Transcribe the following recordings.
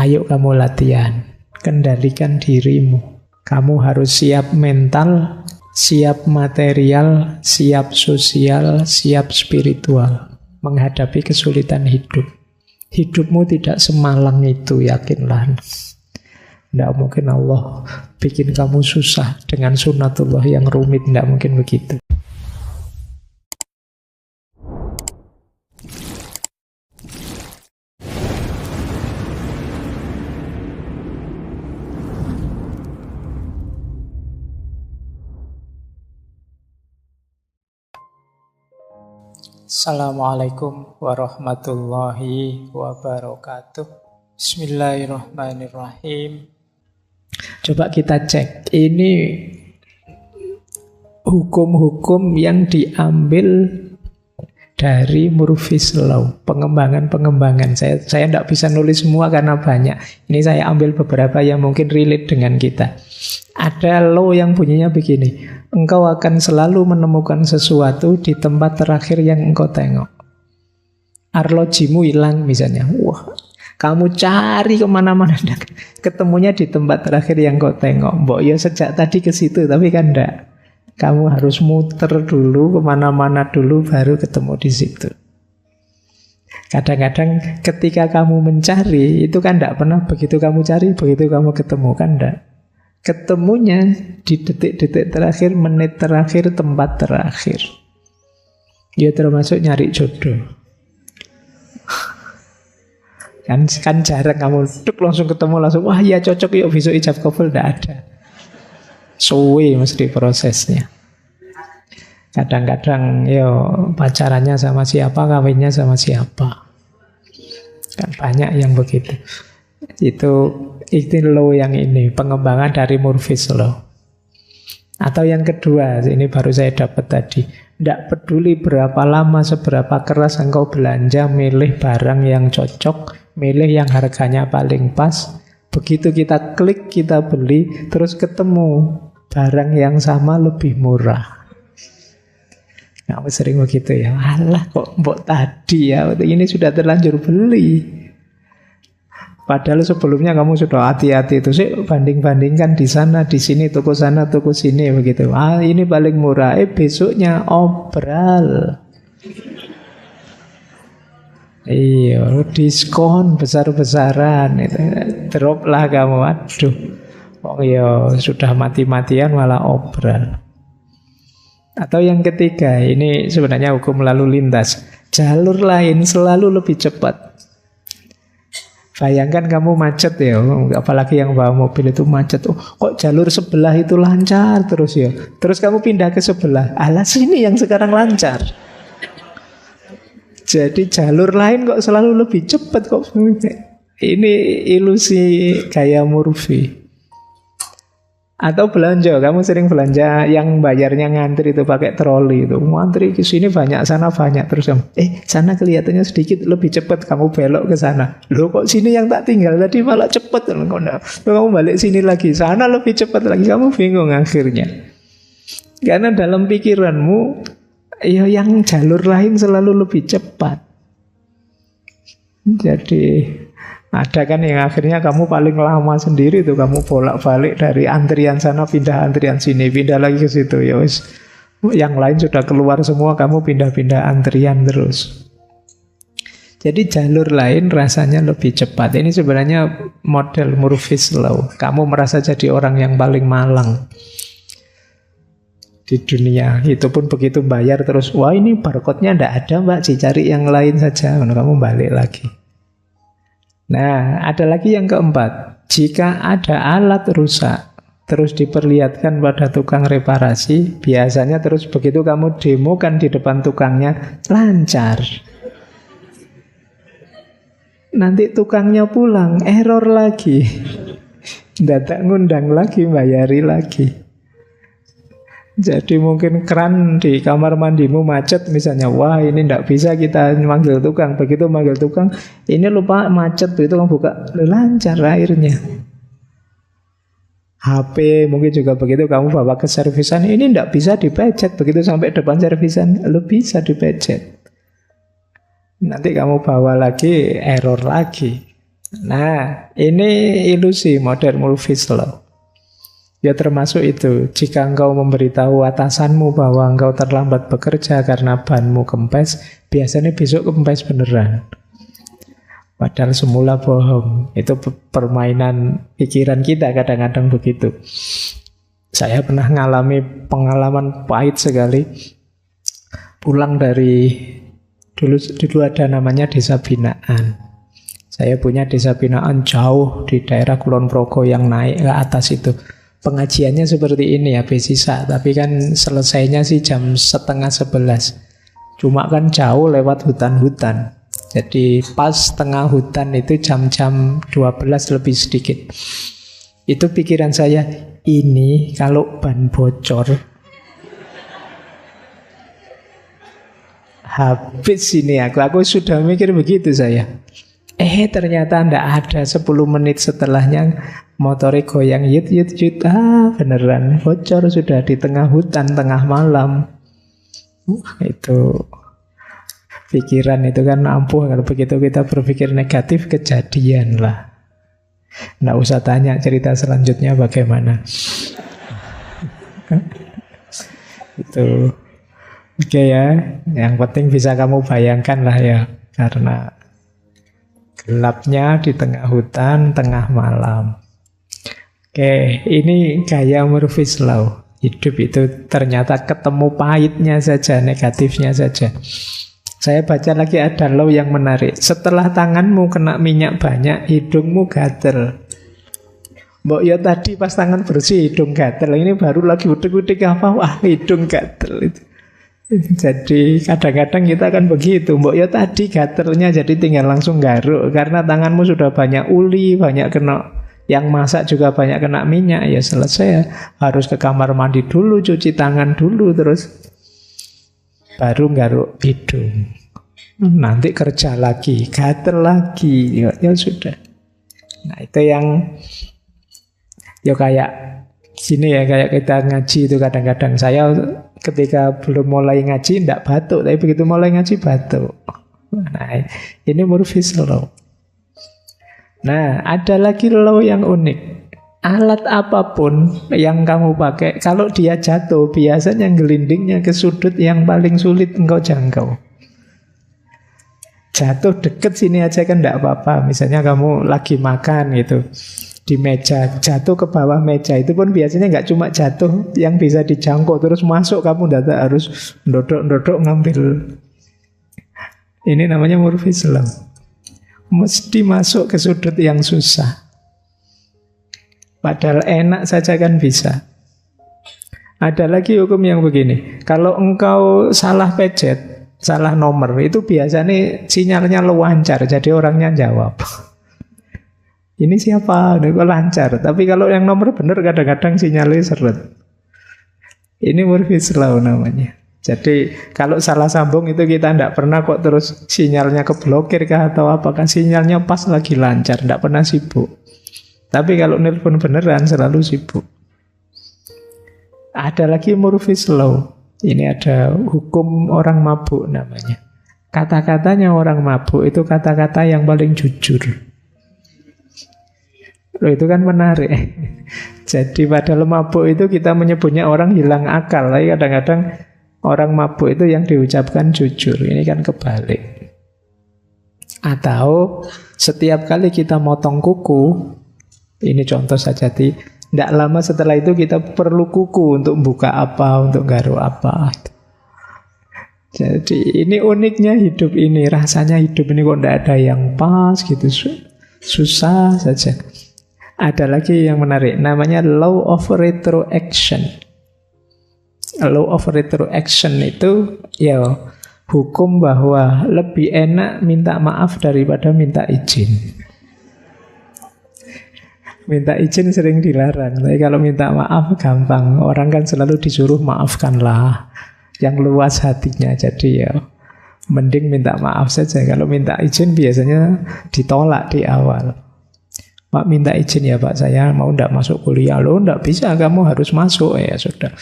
Ayo kamu latihan, kendalikan dirimu. Kamu harus siap mental, siap material, siap sosial, siap spiritual menghadapi kesulitan hidup. Hidupmu tidak semalang itu, yakinlah. Tidak mungkin Allah bikin kamu susah dengan sunnatullah yang rumit, tidak mungkin begitu. Assalamualaikum warahmatullahi wabarakatuh. Bismillahirrahmanirrahim. Coba kita cek, ini hukum-hukum yang diambil dari Murphy's Law, pengembangan-pengembangan. Saya tidak bisa nulis semua karena banyak. Ini saya ambil beberapa yang mungkin relate dengan kita. Ada law yang bunyinya begini, engkau akan selalu menemukan sesuatu di tempat terakhir yang engkau tengok. Arlojimu hilang misalnya, wah, kamu cari kemana-mana, ketemunya di tempat terakhir yang kau tengok. Mbok ya sejak tadi ke situ, tapi kan enggak. Kamu harus muter dulu, kemana-mana dulu, baru ketemu di situ. Kadang-kadang ketika kamu mencari, itu kan enggak pernah begitu kamu cari, begitu kamu ketemu, kan enggak. Ketemunya di detik-detik terakhir, menit terakhir, tempat terakhir. Ya termasuk nyari jodoh. Kan jarang kamu langsung ketemu, langsung, wah ya cocok, yuk besok ijab kabul, enggak ada. Suwe mesti prosesnya. Kadang-kadang yo pacarannya sama siapa, kawinnya sama siapa. Kan banyak yang begitu. Itu law yang ini, pengembangan dari Murphy's Law. Atau yang kedua, ini baru saya dapat tadi. Tidak peduli berapa lama, seberapa keras engkau belanja, milih barang yang cocok, milih yang harganya paling pas. Begitu kita klik, kita beli, terus ketemu barang yang sama lebih murah. Kamu sering begitu ya, alah kok mbok tadi ya, ini sudah terlanjur beli. Padahal sebelumnya kamu sudah hati-hati itu sih, banding-bandingkan di sana, di sini, toko sana, toko sini begitu. Ah, ini paling murah. Besoknya obral. Iya, diskon besar-besaran itu. Drop lah kamu, aduh. Oh iya, sudah mati-matian malah obral. Atau yang ketiga, ini sebenarnya hukum lalu lintas. Jalur lain selalu lebih cepat. Bayangkan kamu macet ya, apalagi yang bawa mobil itu macet. Oh, kok jalur sebelah itu lancar terus ya. Terus kamu pindah ke sebelah. Alah, sini yang sekarang lancar. Jadi jalur lain kok selalu lebih cepat kok. Ini ilusi gaya Murphy. Atau belanja, kamu sering belanja yang bayarnya ngantri itu pakai troli itu. Ngantri ke sini banyak, sana banyak. Terus kamu, sana kelihatannya sedikit lebih cepat, kamu belok ke sana. Loh kok sini yang tak tinggal tadi malah cepat. Kamu balik sini lagi, sana lebih cepat lagi. Kamu bingung akhirnya. Karena dalam pikiranmu, ya yang jalur lain selalu lebih cepat. Jadi ada kan yang akhirnya kamu paling lama sendiri tuh, kamu bolak-balik dari antrian sana pindah antrian sini, pindah lagi ke situ ya wis. Yang lain sudah keluar semua, kamu pindah-pindah antrian terus. Jadi jalur lain rasanya lebih cepat. Ini sebenarnya model Murphy's Law. Kamu merasa jadi orang yang paling malang di dunia. Itu pun begitu bayar terus, wah ini barcode-nya enggak ada mbak, cari yang lain saja. Kamu balik lagi. Nah, ada lagi yang keempat. Jika ada alat rusak, terus diperlihatkan pada tukang reparasi, biasanya terus begitu kamu demokan di depan tukangnya, lancar. Nanti tukangnya pulang, error lagi. Dadak ngundang lagi, bayari lagi. Jadi mungkin keran di kamar mandimu macet misalnya. Wah ini tidak bisa kita manggil tukang. Begitu manggil tukang, ini lupa macet. Begitu kamu buka, lancar airnya. HP mungkin juga begitu, kamu bawa ke servisan, ini tidak bisa dipecet. Begitu sampai depan servisan, lu bisa dipecet. Nanti kamu bawa lagi, error lagi. Nah, ini ilusi modern Murphy's Law. Ya termasuk itu. Jika engkau memberitahu atasanmu bahwa engkau terlambat bekerja karena banmu kempes, biasanya besok kempes beneran. Padahal semula bohong. Itu permainan pikiran kita kadang-kadang begitu. Saya pernah ngalami pengalaman pahit sekali. Pulang dari dulu ada namanya desa binaan. Saya punya desa binaan jauh di daerah Kulon Progo yang naik ke atas itu. Pengajiannya seperti ini habis sisa, tapi kan selesainya sih jam 10:30. Cuma kan jauh lewat hutan-hutan. Jadi pas tengah hutan itu jam-jam 12 lebih sedikit. Itu pikiran saya, ini kalau ban bocor habis ini aku sudah mikir begitu saya. Ternyata ndak ada 10 menit setelahnya motornya goyang yut yut yut. Beneran bocor sudah di tengah hutan, tengah malam. Itu pikiran itu kan ampuh. Kalau begitu kita berpikir negatif, kejadian lah. Nggak usah tanya cerita selanjutnya bagaimana. Itu oke ya. Yang penting bisa kamu bayangkan lah ya. Karena gelapnya di tengah hutan, tengah malam. Oke, ini gaya Murphy's Law. Hidup itu ternyata ketemu pahitnya saja, negatifnya saja. Saya baca lagi ada law yang menarik. Setelah tanganmu kena minyak banyak, hidungmu gatel. Mbok ya tadi pas tangan bersih, hidung gatel. Ini baru lagi udik-udik apa? Wah, hidung gatel itu. Jadi kadang-kadang kita akan begitu. Mbok ya tadi gatelnya jadi tinggal langsung garuk. Karena tanganmu sudah banyak uli, banyak kena, yang masak juga banyak kena minyak. Ya selesai ya. Harus ke kamar mandi dulu, cuci tangan dulu, terus baru garuk hidung. Nanti kerja lagi, gatel lagi. Ya sudah. Nah itu yang ya kayak sini ya, kayak kita ngaji itu kadang-kadang saya ketika belum mulai ngaji tidak batuk, tapi begitu mulai ngaji batuk. Nah, ini Murphy's Law. Nah, ada lagi law yang unik. Alat apapun yang kamu pakai, kalau dia jatuh, biasanya gelindingnya ke sudut yang paling sulit engkau jangkau. Jatuh deket sini aja kan tidak apa-apa. Misalnya kamu lagi makan gitu di meja, jatuh ke bawah meja, itu pun biasanya nggak cuma jatuh yang bisa dijangkau terus masuk, kamu tidak harus ndodok-ndodok ngambil. Ini namanya Murphy's Law. Mesti masuk ke sudut yang susah. Padahal enak saja kan bisa. Ada lagi hukum yang begini. Kalau engkau salah pencet, salah nomor, itu biasanya sinyalnya lancar, jadi orangnya jawab. Ini siapa? Udah kok lancar. Tapi kalau yang nomor benar kadang-kadang sinyalnya seret. Ini Murphy's Law namanya. Jadi kalau salah sambung itu kita tidak pernah kok terus sinyalnya keblokir kah atau apakah, sinyalnya pas lagi lancar, tidak pernah sibuk. Tapi kalau nelpon beneran selalu sibuk. Ada lagi Murphy's Law. Ini ada hukum orang mabuk namanya. Kata-katanya orang mabuk itu kata-kata yang paling jujur. Loh, itu kan menarik. Jadi padahal mabuk itu kita menyebutnya orang hilang akal. Tapi kadang-kadang orang mabuk itu yang diucapkan jujur. Ini kan kebalik. Atau setiap kali kita motong kuku, ini contoh saja, tidak lama setelah itu kita perlu kuku untuk buka apa, untuk garuk apa. Jadi ini uniknya hidup ini. Rasanya hidup ini kok tidak ada yang pas gitu. Susah saja. Ada lagi yang menarik, namanya law of retroaction. Law of retroaction itu ya hukum bahwa lebih enak minta maaf daripada minta izin. Minta izin sering dilarang, tapi kalau minta maaf gampang. Orang kan selalu disuruh maafkanlah yang luas hatinya. Jadi ya mending minta maaf saja. Kalau minta izin biasanya ditolak di awal. Pak minta izin ya Pak, saya mau ndak masuk kuliah. Loh ndak bisa, kamu harus masuk. Ya sudah,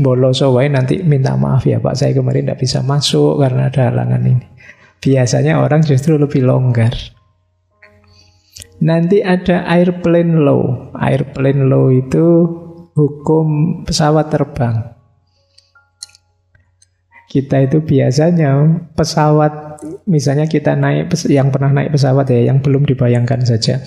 bolos wae nanti minta maaf ya Pak, saya kemarin ndak bisa masuk karena ada halangan ini. Biasanya orang justru lebih longgar. Nanti ada airplane law. Airplane law itu hukum pesawat terbang. Kita itu biasanya pesawat, misalnya kita naik, yang pernah naik pesawat ya, yang belum dibayangkan saja.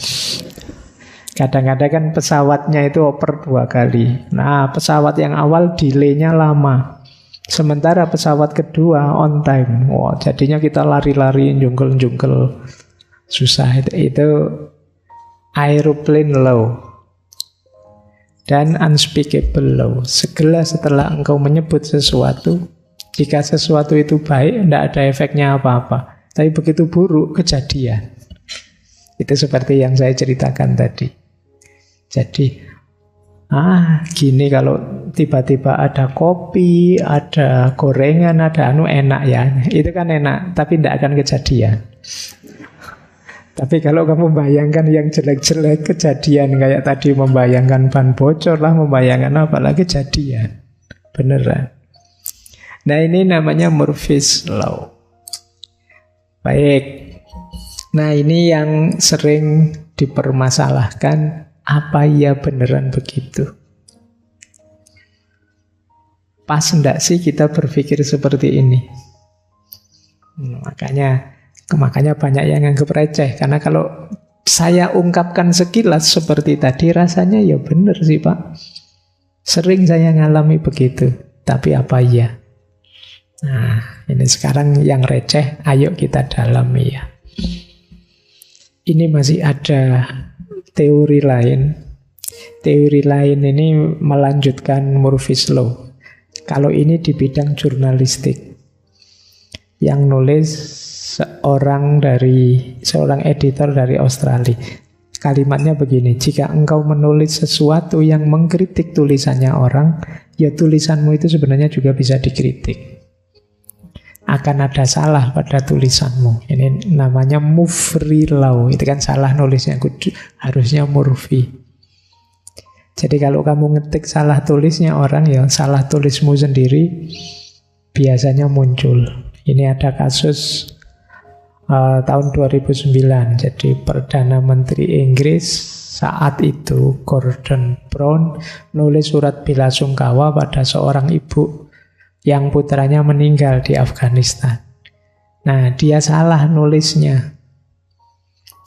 Kadang-kadang kan pesawatnya itu oper 2 kali. Nah, pesawat yang awal delay-nya lama. Sementara pesawat kedua on time. Wah, jadinya kita lari-lari, jungkel-jungkel. Susah itu aeroplane law. Dan unspeakable law. Segala setelah engkau menyebut sesuatu, jika sesuatu itu baik, tidak ada efeknya apa-apa. Tapi begitu buruk, kejadian. Itu seperti yang saya ceritakan tadi. Jadi, gini kalau tiba-tiba ada kopi, ada gorengan, ada enak ya. Itu kan enak, tapi tidak akan kejadian. Tapi kalau kamu bayangkan yang jelek-jelek kejadian, kayak tadi membayangkan ban bocor lah, membayangkan apalagi kejadian. Beneran. Nah, ini namanya Murphy's Law. Baik. Nah, ini yang sering dipermasalahkan, apa ya beneran begitu? Pas enggak sih kita berpikir seperti ini? Makanya banyak yang anggap receh. Karena kalau saya ungkapkan sekilas seperti tadi, rasanya ya benar sih Pak. Sering saya ngalami begitu. Tapi apa ya? Nah, ini sekarang yang receh, ayo kita dalami ya. Ini masih ada teori lain. Teori lain ini melanjutkan Murphy's Law. Kalau ini di bidang jurnalistik. Yang nulis seorang editor dari Australia. Kalimatnya begini, jika engkau menulis sesuatu yang mengkritik tulisannya orang, ya tulisanmu itu sebenarnya juga bisa dikritik. Akan ada salah pada tulisanmu. Ini namanya Murphy Law. Itu kan salah nulisnya, harusnya Murphy. Jadi kalau kamu ngetik salah tulisnya orang, ya salah tulismu sendiri biasanya muncul. Ini ada kasus tahun 2009. Jadi Perdana Menteri Inggris saat itu, Gordon Brown, nulis surat belasungkawa pada seorang ibu yang putranya meninggal di Afghanistan. Nah, dia salah nulisnya.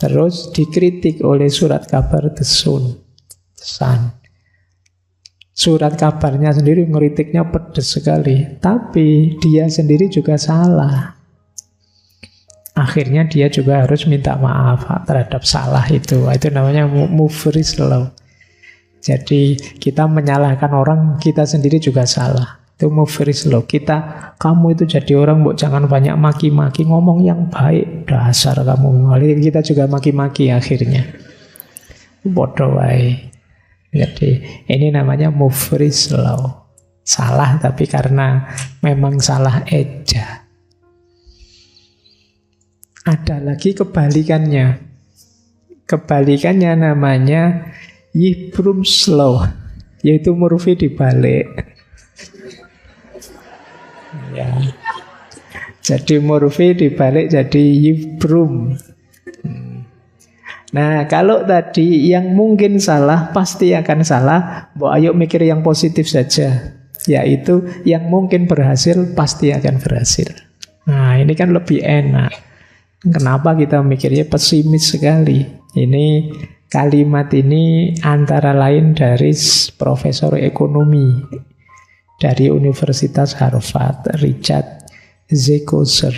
Terus dikritik oleh surat kabar The Sun. Surat kabarnya sendiri ngeritiknya pedes sekali. Tapi dia sendiri juga salah. Akhirnya dia juga harus minta maaf terhadap salah itu. Itu namanya Murphy's Law. Jadi kita menyalahkan orang, kita sendiri juga salah. Itu Murphy's Law. Kamu itu jadi orang, jangan banyak maki-maki, ngomong yang baik. Dasar kamu. Kita juga maki-maki akhirnya. Bodoh wae. Jadi ini namanya Murphy's Law. Salah tapi karena memang salah eja. Ada lagi kebalikannya. Kebalikannya namanya Yipbrum's Law, yaitu Murphy dibalik. Ya. Jadi Murphy dibalik jadi Yipbrum. Nah, kalau tadi yang mungkin salah pasti akan salah, ayo mikir yang positif saja. Yaitu yang mungkin berhasil pasti akan berhasil. Nah, ini kan lebih enak. Kenapa kita mikirnya pesimis sekali? Ini kalimat ini antara lain dari profesor ekonomi dari Universitas Harvard, Richard Zekoser.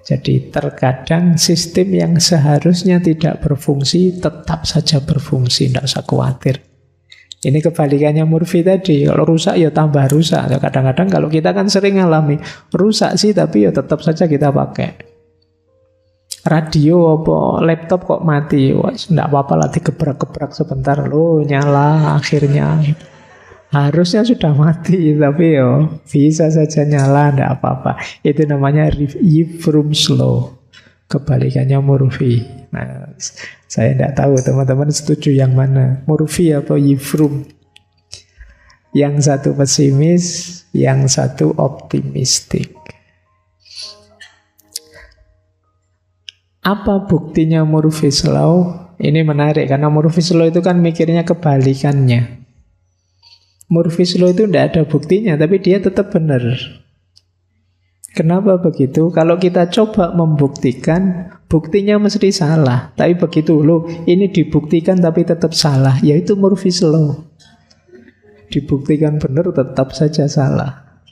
Jadi terkadang sistem yang seharusnya tidak berfungsi tetap saja berfungsi, tidak usah khawatir. Ini kebalikannya Murphy tadi. Kalau rusak ya tambah rusak. Kadang-kadang kalau kita kan sering ngalami rusak sih, tapi ya tetap saja kita pakai. Radio apa laptop kok mati, wah enggak apa-apa lah, digebrak-gebrak sebentar loh nyala akhirnya. Harusnya sudah mati tapi yo bisa saja nyala, enggak apa-apa. Itu namanya Yipbrum's Law, kebalikannya Murphy. Nah, saya enggak tahu teman-teman setuju yang mana, Murphy atau Yipbrum. Yang satu pesimis, yang satu optimistik. Apa buktinya Murphy's Law? Ini menarik karena Murphy's Law itu kan mikirnya kebalikannya. Murphy's Law itu tidak ada buktinya, tapi dia tetap benar. Kenapa begitu? Kalau kita coba membuktikan, buktinya mesti salah. Tapi begitu, loh, ini dibuktikan tapi tetap salah. Yaitu Murphy's Law. Dibuktikan benar, tetap saja salah.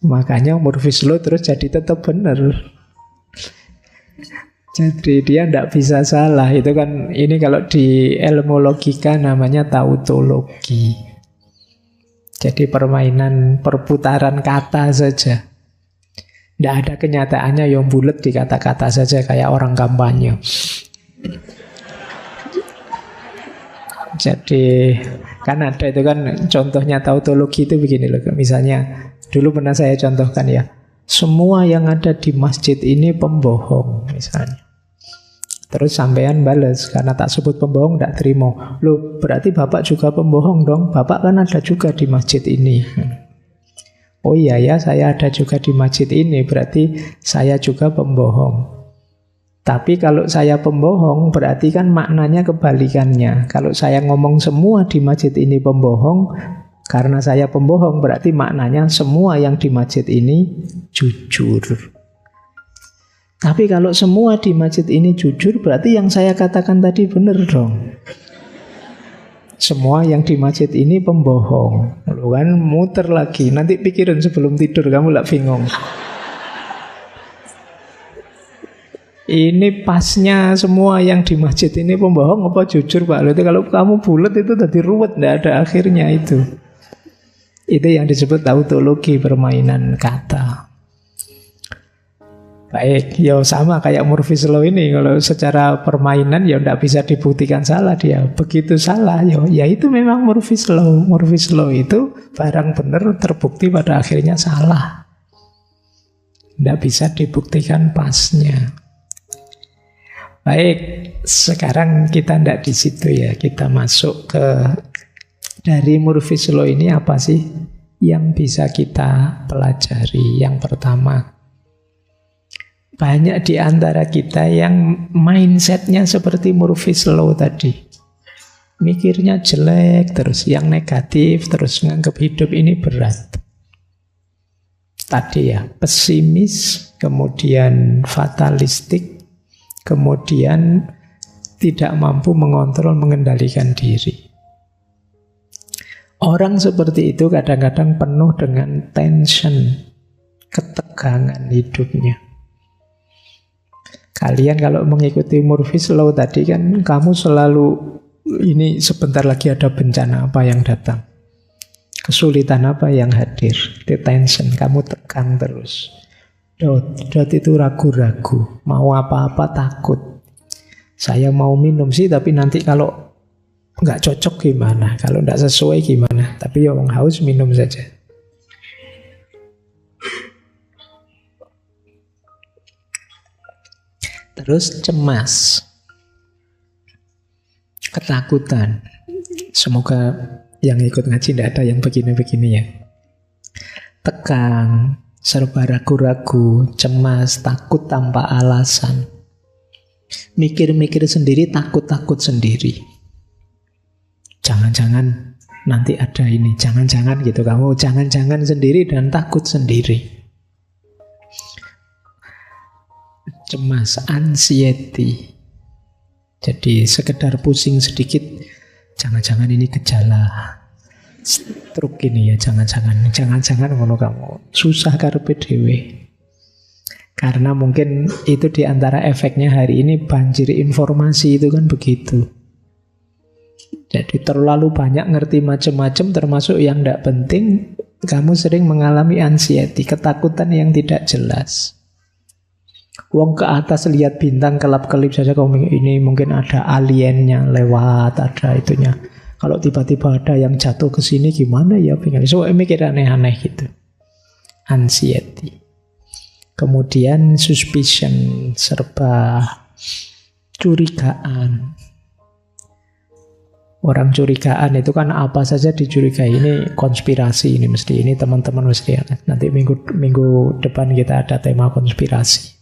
Makanya Murphy's Law terus jadi tetap benar. Jadi dia tidak bisa salah. Itu kan, ini kalau di ilmu logika namanya tautologi. Jadi permainan perputaran kata saja. Tidak ada kenyataannya yang bulat di kata-kata saja kayak orang kampanye. Jadi kan ada itu kan contohnya tautologi itu begini loh. Misalnya dulu pernah saya contohkan ya. Semua yang ada di masjid ini pembohong misalnya. Terus sampean bales karena tak sebut pembohong tidak terima. Loh, berarti Bapak juga pembohong dong. Bapak kan ada juga di masjid ini. Oh iya ya, saya ada juga di masjid ini, berarti saya juga pembohong. Tapi kalau saya pembohong, berarti kan maknanya kebalikannya. Kalau saya ngomong semua di masjid ini pembohong, karena saya pembohong, berarti maknanya semua yang di masjid ini jujur. Tapi kalau semua di masjid ini jujur, berarti yang saya katakan tadi benar dong. Semua yang di masjid ini pembohong. Lu kan muter lagi. Nanti pikirin sebelum tidur, kamu lah bingung. Ini pasnya semua yang di masjid ini pembohong apa jujur Pak? Itu kalau kamu bulat itu tadi ruwet, tidak ada akhirnya itu. Itu yang disebut tautologi, permainan kata. Baik, ya sama kayak Murphy's Law ini. Kalau secara permainan ya tidak bisa dibuktikan salah dia. Begitu salah, ya itu memang Murphy's Law. Murphy's Law itu barang benar terbukti pada akhirnya salah. Tidak bisa dibuktikan pasnya. Baik, sekarang kita tidak di situ ya. Kita masuk ke dari Murphy's Law ini apa sih yang bisa kita pelajari? Yang pertama, banyak di antara kita yang mindsetnya seperti Murphy's Law tadi. Mikirnya jelek terus, yang negatif terus, nganggap hidup ini berat. Tadi ya, pesimis, kemudian fatalistik, kemudian tidak mampu mengontrol, mengendalikan diri. Orang seperti itu kadang-kadang penuh dengan tension, ketegangan hidupnya. Kalian kalau mengikuti Murphy's Law tadi kan kamu selalu ini sebentar lagi ada bencana apa yang datang. Kesulitan apa yang hadir. Tension, kamu tekan terus. Dot itu ragu-ragu. Mau apa-apa takut. Saya mau minum sih tapi nanti kalau nggak cocok gimana. Kalau nggak sesuai gimana. Tapi ya orang haus minum saja. Terus cemas, ketakutan. Semoga yang ikut ngaji tidak ada yang begini-begini ya. Tegang, serba ragu-ragu, cemas, takut tanpa alasan. Mikir-mikir sendiri, takut-takut sendiri. Jangan-jangan nanti ada ini, jangan-jangan gitu. Kamu jangan-jangan sendiri dan takut sendiri. Cemas, anxiety. Jadi sekedar pusing sedikit, jangan-jangan ini gejala stroke ini ya, jangan-jangan ngono kamu. Susah karepe dhewe. Karena mungkin itu diantara efeknya hari ini banjir informasi itu kan begitu. Jadi terlalu banyak ngerti macam-macam termasuk yang tidak penting, kamu sering mengalami anxiety, ketakutan yang tidak jelas. Wong ke atas lihat bintang kelap-kelip saja kamu ini mungkin ada aliennya lewat, ada itunya. Kalau tiba-tiba ada yang jatuh ke sini gimana ya? So mikir aneh-aneh gitu. Anxiety. Kemudian suspicion, serba curigaan. Orang curigaan itu kan apa saja dicurigai. Ini konspirasi ini mesti, ini teman-teman mesti. Nanti minggu depan kita ada tema konspirasi.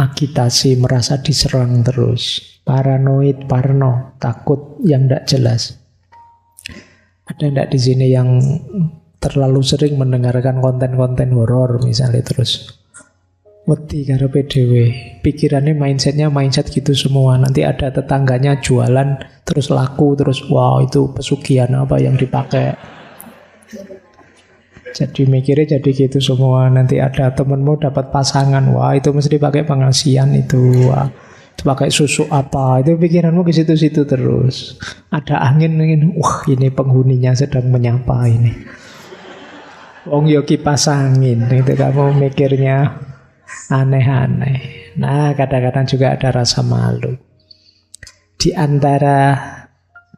agitasi, merasa diserang terus. Paranoid, parno, takut yang tidak jelas. Ada tidak di sini yang terlalu sering mendengarkan konten-konten horor misalnya terus wedi karo PDW, pikirannya mindsetnya mindset gitu semua. Nanti ada tetangganya jualan terus laku terus, wow itu pesugihan apa yang dipakai. Jadi mikirnya jadi gitu semua. Nanti ada temenmu dapat pasangan, wah itu mesti pakai pengasihan itu, wah itu pakai susu apa, itu pikiranmu ke situ-situ terus. Ada angin, wah ini penghuninya sedang menyapa ini. Wong yo kipas angin, itu kamu mikirnya aneh-aneh. Nah, kadang-kadang juga ada rasa malu. Di antara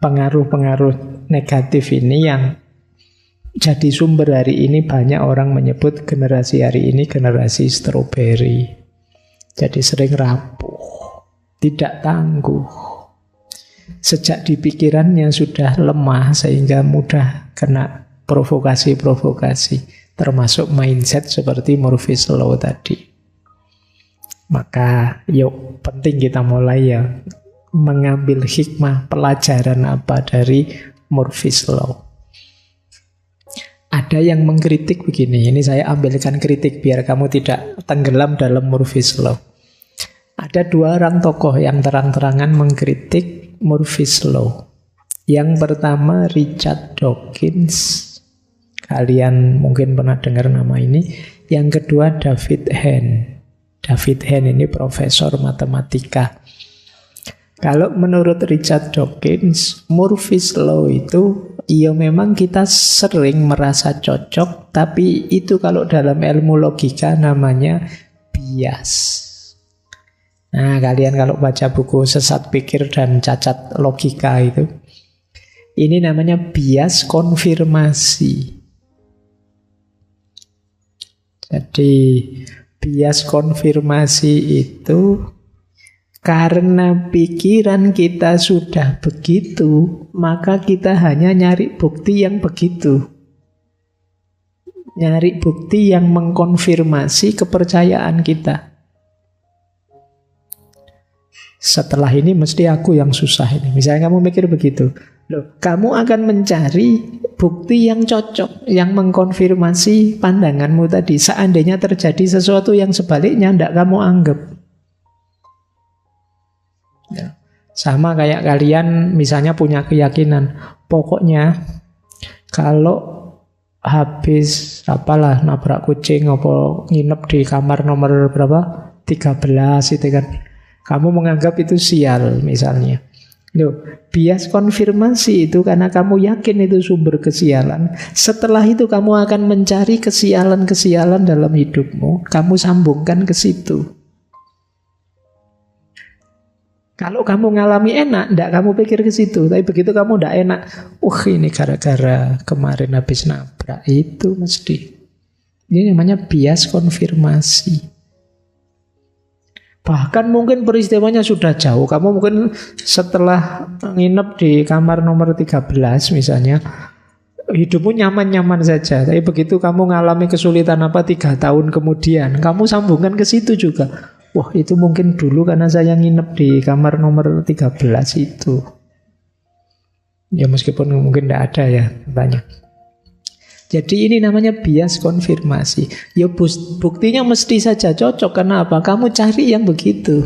pengaruh-pengaruh negatif ini yang jadi sumber hari ini, banyak orang menyebut generasi hari ini generasi stroberi. Jadi sering rapuh, tidak tangguh. Sejak di pikirannya sudah lemah sehingga mudah kena provokasi-provokasi, termasuk mindset seperti Murphy's Law tadi. Maka yuk penting kita mulai ya mengambil hikmah pelajaran apa dari Murphy's Law. Ada yang mengkritik begini, ini saya ambilkan kritik biar kamu tidak tenggelam dalam Murphy's Law. Ada dua orang tokoh yang terang-terangan mengkritik Murphy's Law. Yang pertama Richard Dawkins. Kalian mungkin pernah dengar nama ini. Yang kedua David Hehn. David Hehn ini profesor matematika. Kalau menurut Richard Dawkins, Murphy's Law itu, ya memang kita sering merasa cocok, tapi itu kalau dalam ilmu logika namanya bias. Nah, kalian kalau baca buku Sesat Pikir dan Cacat Logika itu, ini namanya bias konfirmasi. Jadi bias konfirmasi itu karena pikiran kita sudah begitu, maka kita hanya nyari bukti yang begitu. Nyari bukti yang mengkonfirmasi kepercayaan kita. Setelah ini mesti aku yang susah ini. Misalnya kamu mikir begitu. Loh, kamu akan mencari bukti yang cocok, yang mengkonfirmasi pandanganmu tadi. Seandainya terjadi sesuatu yang sebaliknya, tidak kamu anggap. Ya. Sama kayak kalian misalnya punya keyakinan, pokoknya kalau habis apalah nabrak kucing apa nginep di kamar nomor berapa 13 itu kan, kamu menganggap itu sial misalnya. Loh, bias konfirmasi itu karena kamu yakin itu sumber kesialan. Setelah itu kamu akan mencari kesialan-kesialan dalam hidupmu, kamu sambungkan ke situ. Kalau kamu ngalami enak, ndak kamu pikir ke situ. Tapi begitu kamu ndak enak, ini gara-gara kemarin habis nabrak itu mesti. Ini namanya bias konfirmasi. Bahkan mungkin peristiwanya sudah jauh. Kamu mungkin setelah nginep di kamar nomor 13 misalnya, hidupmu nyaman-nyaman saja. Tapi begitu kamu ngalami kesulitan apa 3 tahun kemudian, kamu sambungkan ke situ juga. Wah itu mungkin dulu karena saya nginep di kamar nomor 13 itu. Ya meskipun mungkin tidak ada ya banyak. Jadi ini namanya bias konfirmasi. Ya buktinya mesti saja cocok. Karena apa? Kamu cari yang begitu.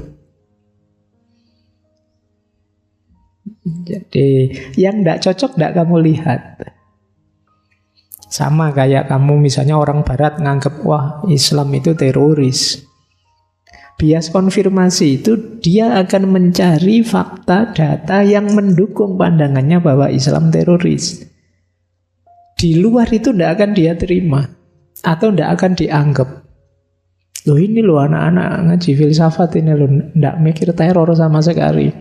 Jadi yang tidak cocok tidak kamu lihat. Sama kayak kamu misalnya orang barat nganggep, wah Islam itu teroris. Bias konfirmasi itu dia akan mencari fakta, data yang mendukung pandangannya bahwa Islam teroris. Di luar itu tidak akan dia terima atau tidak akan dianggap. Loh ini loh anak-anak ngaji filsafat ini loh, tidak mikir teror sama sekali.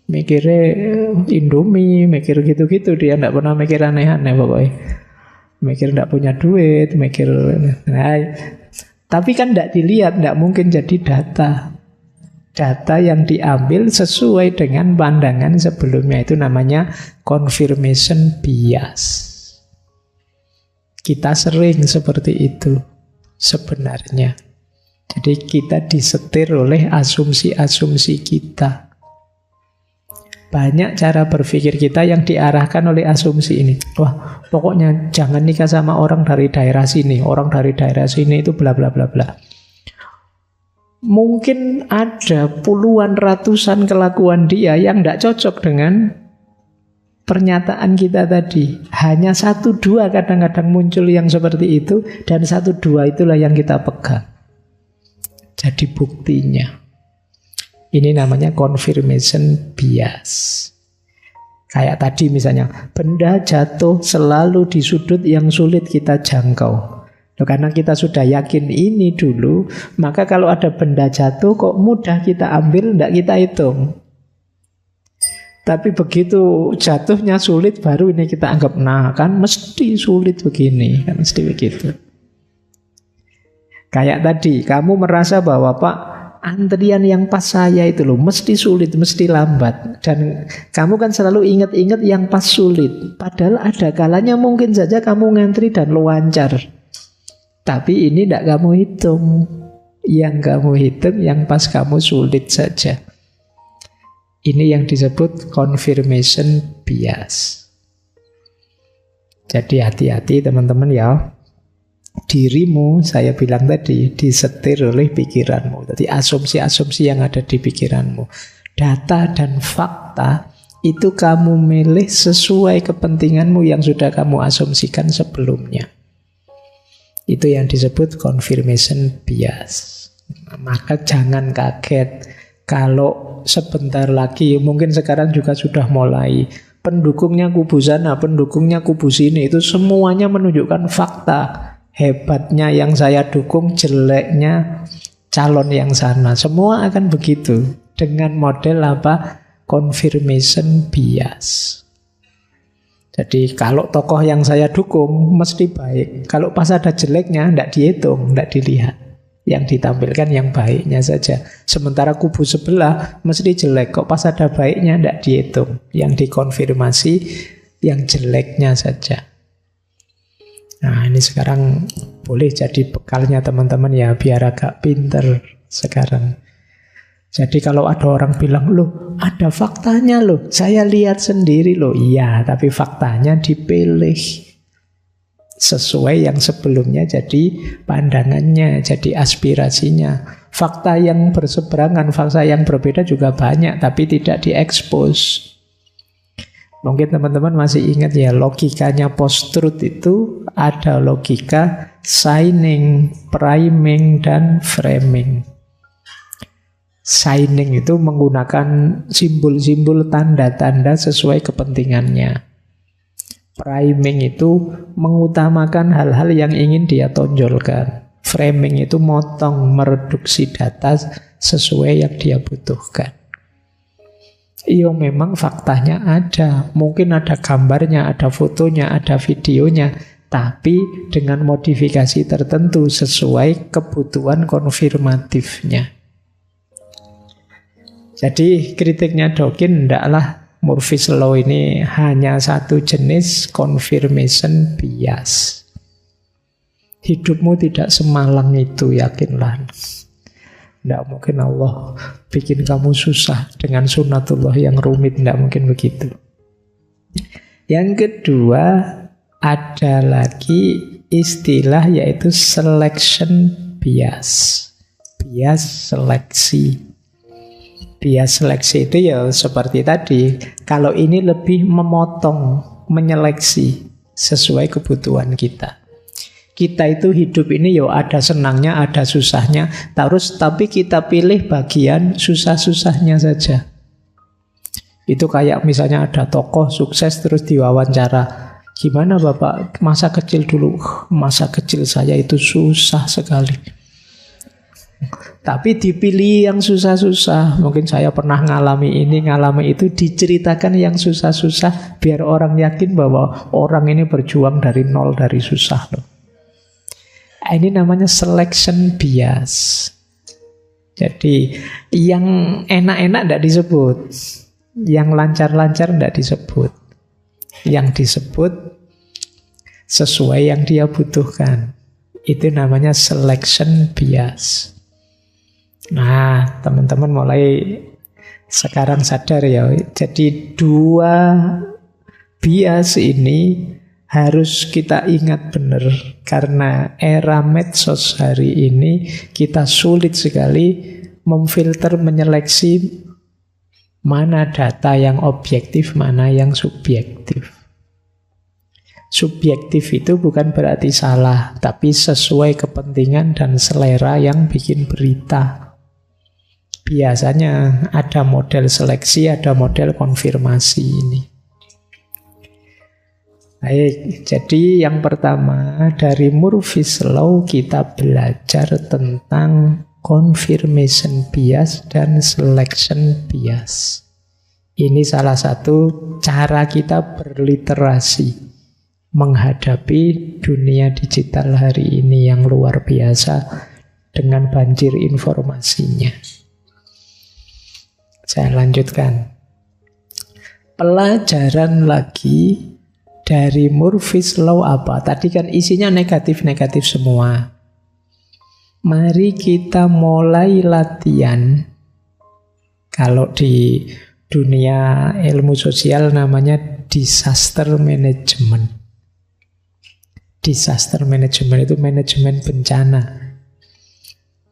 Mikirnya Indomie, mikir gitu-gitu, dia tidak pernah mikir aneh-aneh pokoknya. Mikir tidak punya duit, mikir. Nah, tapi kan tidak dilihat, tidak mungkin jadi data. Data yang diambil sesuai dengan pandangan sebelumnya, itu namanya confirmation bias. Kita sering seperti itu sebenarnya. Jadi kita disetir oleh asumsi-asumsi kita. Banyak cara berpikir kita yang diarahkan oleh asumsi ini. Wah, pokoknya jangan nikah sama orang dari daerah sini. Orang dari daerah sini itu bla bla bla bla. Mungkin ada puluhan ratusan kelakuan dia yang tidak cocok dengan pernyataan kita tadi. Hanya 1-2 kadang-kadang muncul yang seperti itu, dan 1-2 itulah yang kita pegang. Jadi buktinya. Ini namanya confirmation bias. Kayak tadi misalnya, benda jatuh selalu di sudut yang sulit kita jangkau. Karena kita sudah yakin ini dulu, maka kalau ada benda jatuh kok mudah kita ambil, tidak kita hitung. Tapi begitu jatuhnya sulit, baru ini kita anggap, nah kan mesti sulit begini, kan mesti begitu. Kayak tadi, kamu merasa bahwa Pak, antrian yang pas saya itu loh, mesti sulit, mesti lambat. Dan kamu kan selalu ingat-ingat yang pas sulit. Padahal ada kalanya mungkin saja kamu ngantri dan lancar. Tapi ini tidak kamu hitung. Yang kamu hitung yang pas kamu sulit saja. Ini yang disebut confirmation bias. Jadi hati-hati teman-teman ya. Dirimu, saya bilang tadi, disetir oleh pikiranmu. Jadi asumsi-asumsi yang ada di pikiranmu. Data dan fakta itu kamu milih sesuai kepentinganmu yang sudah kamu asumsikan sebelumnya. Itu yang disebut confirmation bias. Maka jangan kaget kalau sebentar lagi, mungkin sekarang juga sudah mulai, pendukungnya kubu sana, pendukungnya kubu sini, itu semuanya menunjukkan fakta. Hebatnya yang saya dukung, jeleknya calon yang sana. Semua akan begitu. Dengan model apa? Confirmation bias. Jadi kalau tokoh yang saya dukung mesti baik. Kalau pas ada jeleknya tidak dihitung, tidak dilihat. Yang ditampilkan yang baiknya saja. Sementara kubu sebelah mesti jelek. Kok pas ada baiknya tidak dihitung. Yang dikonfirmasi yang jeleknya saja. Nah ini sekarang boleh jadi bekalnya teman-teman ya, biar agak pinter sekarang. Jadi kalau ada orang bilang, loh ada faktanya loh, saya lihat sendiri loh. Iya, tapi faktanya dipilih sesuai yang sebelumnya jadi pandangannya, jadi aspirasinya. Fakta yang berseberangan, fakta yang berbeda juga banyak, tapi tidak diekspos. Mungkin teman-teman masih ingat ya, logikanya post-truth itu ada logika signing, priming, dan framing. Signing itu menggunakan simbol-simbol tanda-tanda sesuai kepentingannya. Priming itu mengutamakan hal-hal yang ingin dia tonjolkan. Framing itu motong, mereduksi data sesuai yang dia butuhkan. Iya memang faktanya ada. Mungkin ada gambarnya, ada fotonya, ada videonya. Tapi dengan modifikasi tertentu sesuai kebutuhan konfirmatifnya. Jadi kritiknya Dawkins tidaklah Murphy's Law ini hanya satu jenis confirmation bias. Hidupmu tidak semalang itu, yakinlah. Tidak mungkin Allah bikin kamu susah dengan sunnatullah yang rumit, tidak mungkin begitu. Yang kedua, ada lagi istilah yaitu selection bias. Bias seleksi. Bias seleksi itu ya seperti tadi. Kalau ini lebih memotong, menyeleksi sesuai kebutuhan kita. Kita itu hidup ini ya ada senangnya, ada susahnya. Tapi kita pilih bagian susah-susahnya saja. Itu kayak misalnya ada tokoh sukses terus diwawancara. Gimana Bapak masa kecil dulu? Masa kecil saya itu susah sekali. Tapi dipilih yang susah-susah. Mungkin saya pernah ngalami ini, ngalami itu. Diceritakan yang susah-susah biar orang yakin bahwa orang ini berjuang dari nol, dari susah loh. Ini namanya selection bias. Jadi yang enak-enak tidak disebut, yang lancar-lancar tidak disebut. Yang disebut sesuai yang dia butuhkan. Itu namanya selection bias. Nah, teman-teman mulai sekarang sadar ya. Jadi dua bias ini harus kita ingat benar. Karena era medsos hari ini kita sulit sekali memfilter, menyeleksi mana data yang objektif, mana yang subjektif. Subjektif itu bukan berarti salah, tapi sesuai kepentingan dan selera yang bikin berita. Biasanya ada model seleksi, ada model konfirmasi ini. Baik, jadi yang pertama dari Murphy's Law kita belajar tentang confirmation bias dan selection bias. Ini salah satu cara kita berliterasi menghadapi dunia digital hari ini yang luar biasa dengan banjir informasinya. Saya lanjutkan. Pelajaran lagi dari Murphy's Law apa? Tadi kan isinya negatif-negatif semua. Mari kita mulai latihan. Kalau di dunia ilmu sosial namanya disaster management. Disaster management itu manajemen bencana.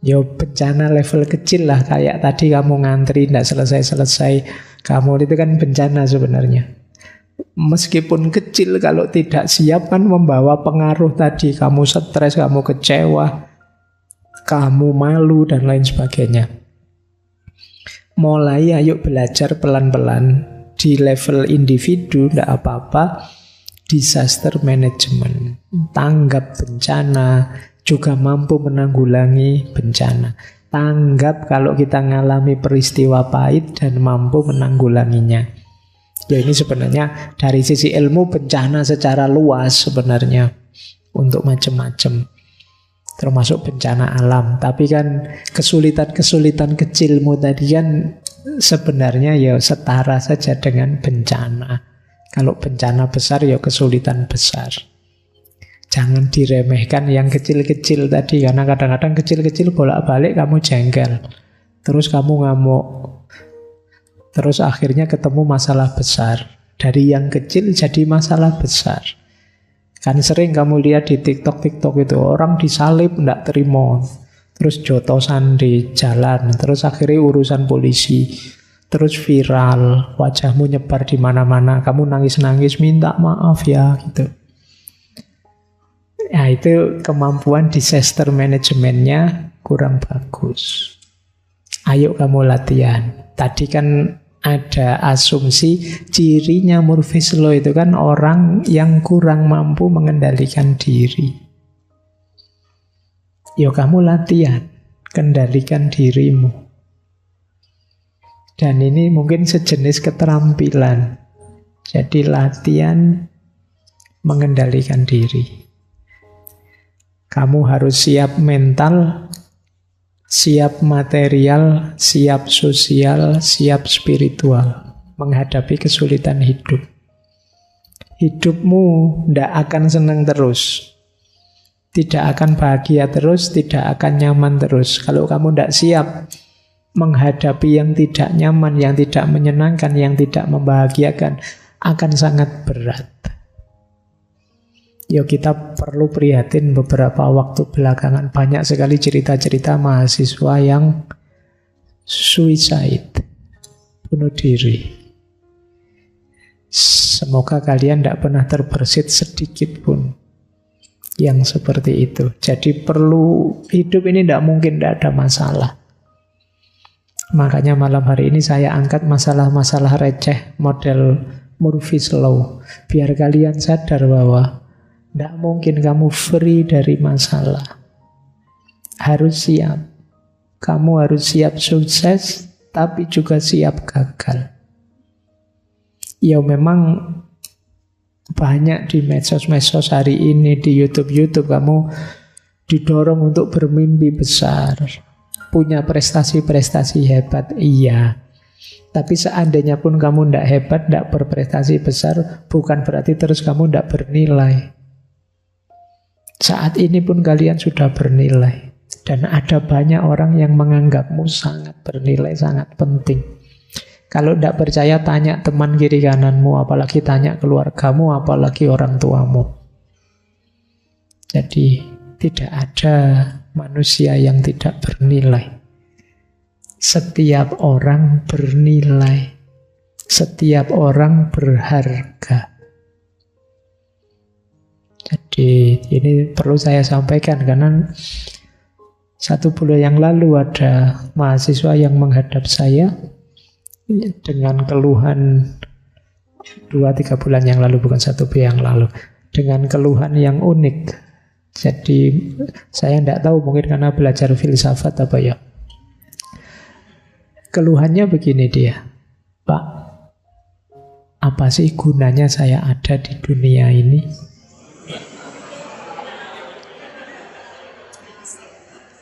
Ya bencana level kecil lah. Kayak tadi kamu ngantri tidak selesai-selesai. Kamu itu kan bencana sebenarnya. Meskipun kecil, kalau tidak siap kan membawa pengaruh tadi. Kamu stres, kamu kecewa, kamu malu, dan lain sebagainya. Mulai ayo belajar pelan-pelan. Di level individu, tidak apa-apa. Disaster management. Tanggap bencana, juga mampu menanggulangi bencana. Tanggap kalau kita mengalami peristiwa pahit dan mampu menanggulanginya. Ya ini sebenarnya dari sisi ilmu bencana secara luas sebenarnya. Untuk macam-macam. Termasuk bencana alam. Tapi kan kesulitan-kesulitan kecilmu tadi kan sebenarnya ya setara saja dengan bencana. Kalau bencana besar ya kesulitan besar. Jangan diremehkan yang kecil-kecil tadi. Karena kadang-kadang kecil-kecil bolak-balik kamu jengkel. Terus kamu ngamuk. Terus akhirnya ketemu masalah besar. Dari yang kecil jadi masalah besar. Kan sering kamu lihat di TikTok itu. Orang disalib tidak terima. Terus jotosan di jalan. Terus akhirnya urusan polisi. Terus viral. Wajahmu nyebar di mana-mana. Kamu nangis-nangis minta maaf ya gitu. Ya itu kemampuan disaster manajemennya kurang bagus. Ayo kamu latihan. Tadi kan ada asumsi cirinya Murphy's Law itu kan orang yang kurang mampu mengendalikan diri. Yo kamu latihan, kendalikan dirimu. Dan ini mungkin sejenis keterampilan. Jadi latihan mengendalikan diri. Kamu harus siap mental, siap material, siap sosial, siap spiritual menghadapi kesulitan hidup. Hidupmu tidak akan senang terus, tidak akan bahagia terus, tidak akan nyaman terus. Kalau kamu tidak siap menghadapi yang tidak nyaman, yang tidak menyenangkan, yang tidak membahagiakan, akan sangat berat. Ya kita perlu prihatin beberapa waktu belakangan banyak sekali cerita-cerita mahasiswa yang suicide, bunuh diri. Semoga kalian tidak pernah terbersit sedikit pun yang seperti itu. Jadi perlu, hidup ini tidak mungkin tidak ada masalah. Makanya malam hari ini saya angkat masalah-masalah receh model Murphy's Law. Biar kalian sadar bahwa tidak mungkin kamu free dari masalah. Harus siap. Kamu harus siap sukses, tapi juga siap gagal. Ya memang banyak di medsos-medsos hari ini, di YouTube kamu didorong untuk bermimpi besar. Punya prestasi-prestasi hebat, iya. Tapi seandainya pun kamu tidak hebat, tidak berprestasi besar, bukan berarti terus kamu tidak bernilai. Saat ini pun kalian sudah bernilai. Dan ada banyak orang yang menganggapmu sangat bernilai, sangat penting. Kalau tidak percaya, tanya teman kiri kananmu, apalagi tanya keluargamu, apalagi orang tuamu. Jadi tidak ada manusia yang tidak bernilai. Setiap orang bernilai. Setiap orang berharga. Jadi ini perlu saya sampaikan karena 1 bulan yang lalu ada mahasiswa yang menghadap saya dengan keluhan 2-3 bulan yang lalu, bukan 1 bulan yang lalu, dengan keluhan yang unik. Jadi saya tidak tahu, mungkin karena belajar filsafat apa ya. Keluhannya begini dia, Pak, apa sih gunanya saya ada di dunia ini?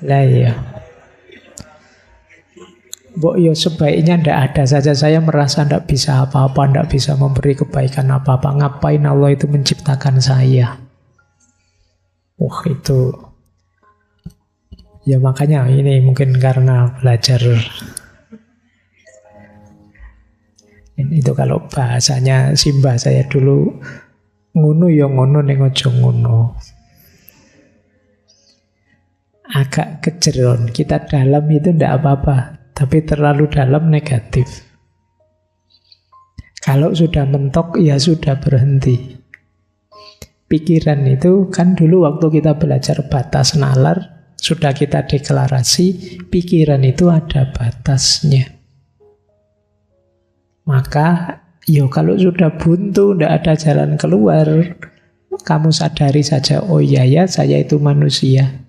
Lah ya, Mbok yo sebaiknya ndak ada saja. Saya merasa ndak bisa apa-apa, ndak bisa memberi kebaikan apa-apa. Ngapain Allah itu menciptakan saya? Wah itu, ya makanya ini mungkin karena belajar. Itu kalau bahasanya Simbah saya dulu, ngono ya ngono ning aja ngono. Agak kejeron, kita dalam itu ndak apa-apa, tapi terlalu dalam negatif. Kalau sudah mentok, ya sudah berhenti. Pikiran itu kan dulu waktu kita belajar batas nalar, sudah kita deklarasi, pikiran itu ada batasnya. Maka, kalau sudah buntu, ndak ada jalan keluar, kamu sadari saja, oh iya ya, saya itu manusia.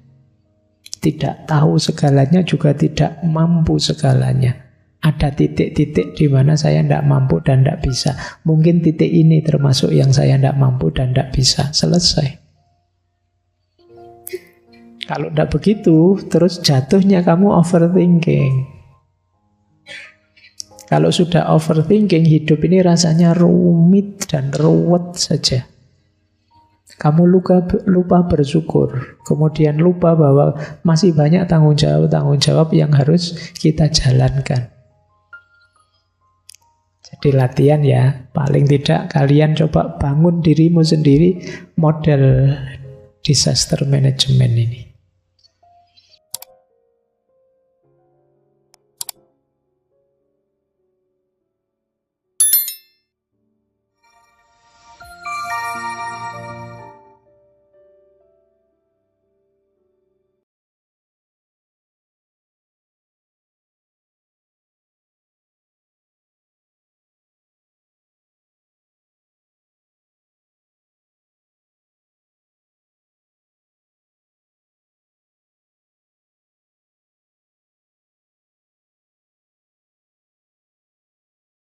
Tidak tahu segalanya, juga tidak mampu segalanya. Ada titik-titik di mana saya tidak mampu dan tidak bisa. Mungkin titik ini termasuk yang saya tidak mampu dan tidak bisa. Selesai. Kalau tidak begitu, terus jatuhnya kamu overthinking. Kalau sudah overthinking, hidup ini rasanya rumit dan ruwet saja. Kamu lupa bersyukur, kemudian lupa bahwa masih banyak tanggung jawab yang harus kita jalankan. Jadi latihan ya, paling tidak kalian coba bangun dirimu sendiri model disaster management ini.